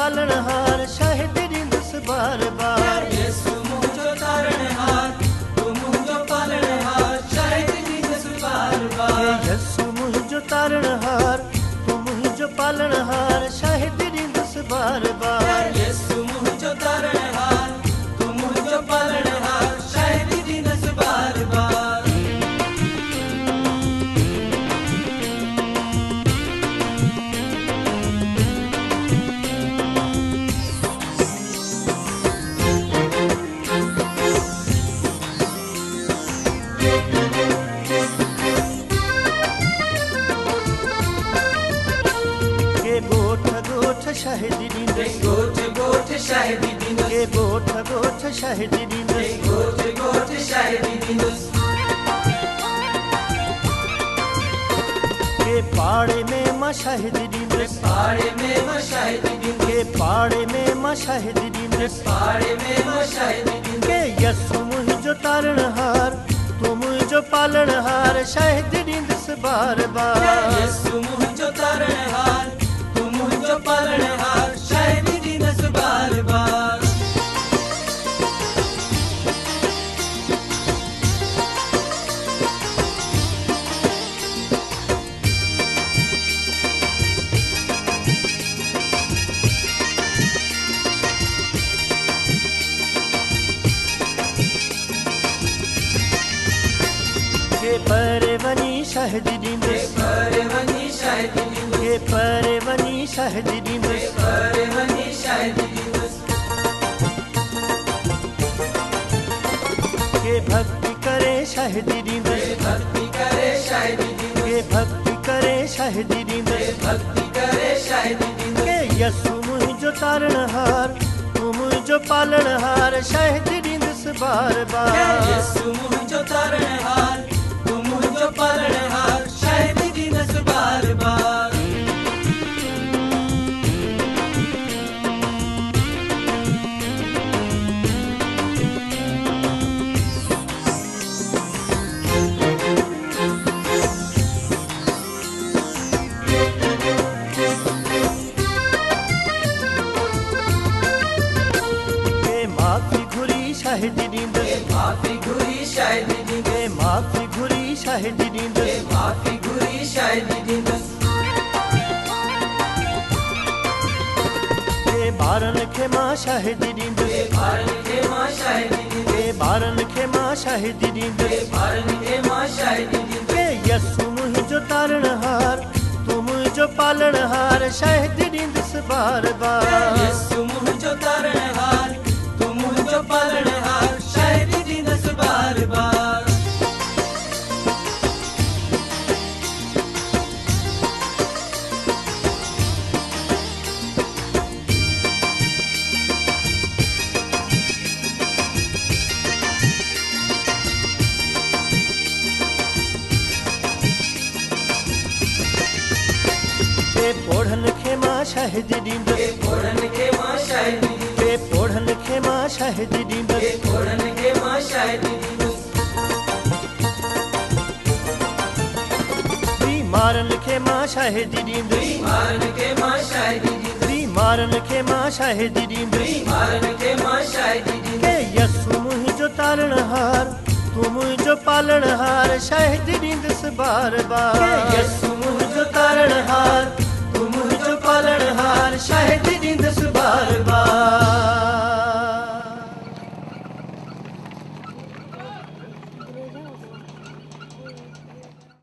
पालनहार शाहिद ॾींदुसि बार बार। यसु मुंहिंजो तारणहार तूं मुंहिंजो पालनहार शाहिद ॾींदुसि बार बार। यसु मुंहिंजो तारणहार तूं मुंहिंजो पालनहार शाहिद ॾींदुसि बार बार। यसु मुंहिंजो तारणहार तूं मुंहिंजो पालनहार शाहिद ॾींदुसि बार बार। शाहिद ॾींदुसि ॻोठ ॻोठ शाहिद ॾींदुसि ॻोठ ॻोठ शाहिद ॾींदुसि ॻोठ ॻोठ शाहिद ॾींदुसि। पाड़े में मां शाहिद ॾींदुसि पाड़े में मां शाहिद ॾींदुसि पाड़े में मां शाहिद ॾींदुसि पाड़े में मां शाहिद ॾींदुसि। यसु मुंहिंजो तारणहार तूं मुंहिंजो पालनहार शाहिद ॾींदुसि बार बार। यसु मुंहिंजो तारणहार तूं मुंहिंजो पालनहार शाहिद ॾींदुसि बार बार। परे वञी शाहिद ॾींदुसि परे वञी शाहिद ॾींदुसि परे वञी शाहिद ॾींदुसि परे वञी शाहिद ॾींदुसि। भक्ति करे शाहिद ॾींदुसि भक्ति करे शाहिद ॾींदुसि भक्ति करे शाहिद ॾींदुसि भक्ति करे शाहिद ॾींदुसि। यसु मुंहिंजो तारणहार तूं मुंहिंजो पालनहार शाहिद ॾींदुसि बार बार। यसु मुंहिंजो तारणहार तूं मुंहिंजो पालनहार शाहिद ॾींदुसि बार बार। माफ़ी घुरी शाहिद ॾींदुसि माफ़ी घुरी शाहिद ॾींदुसि माफ़ी घुरी शाहिद ॾींदुसि माफ़ी घुरी शाहिद ॾींदुसि। ॿारनि खे मां शाहिद ॾींदुसि ॿारनि खे मां शाहिद ॾींदुसि ॿारनि खे मां शाहिद ॾींदुसि ॿारनि खे मां शाहिद ॾींदुसि। यसु मुंहिंजो तारणहार तूं मुंहिंजो पालनहार शाहिद ॾींदुसि बार बार। यसु मुंहिंजो तारणहार तूं मुंहिंजो पालनहार शाहिद ॾींदुसि बार बार। पोढ़नि खे मां शाहिद ॾींदुसि पोढ़नि खे मां शाहिद ॾींदुसि पोढ़नि खे मां शाहिद ॾींदुसि पोढ़नि खे मां शाहिद ॾींदुसि। बीमारनि खे मां शाहिद ॾींदुसि बीमारनि खे मां शाहिद ॾींदुसि बीमारनि खे मां शाहिद ॾींदुसि बीमारनि खे मां शाहिद ॾींदुसि। यसु मुंहिंजो तारणहार तूं मुंहिंजो पालनहार शाहिद ॾींदुसि बार बार। यसु मुंहिंजो तारणहार तूं मुंहिंजो पालनहार शाहिद ॾींदुसि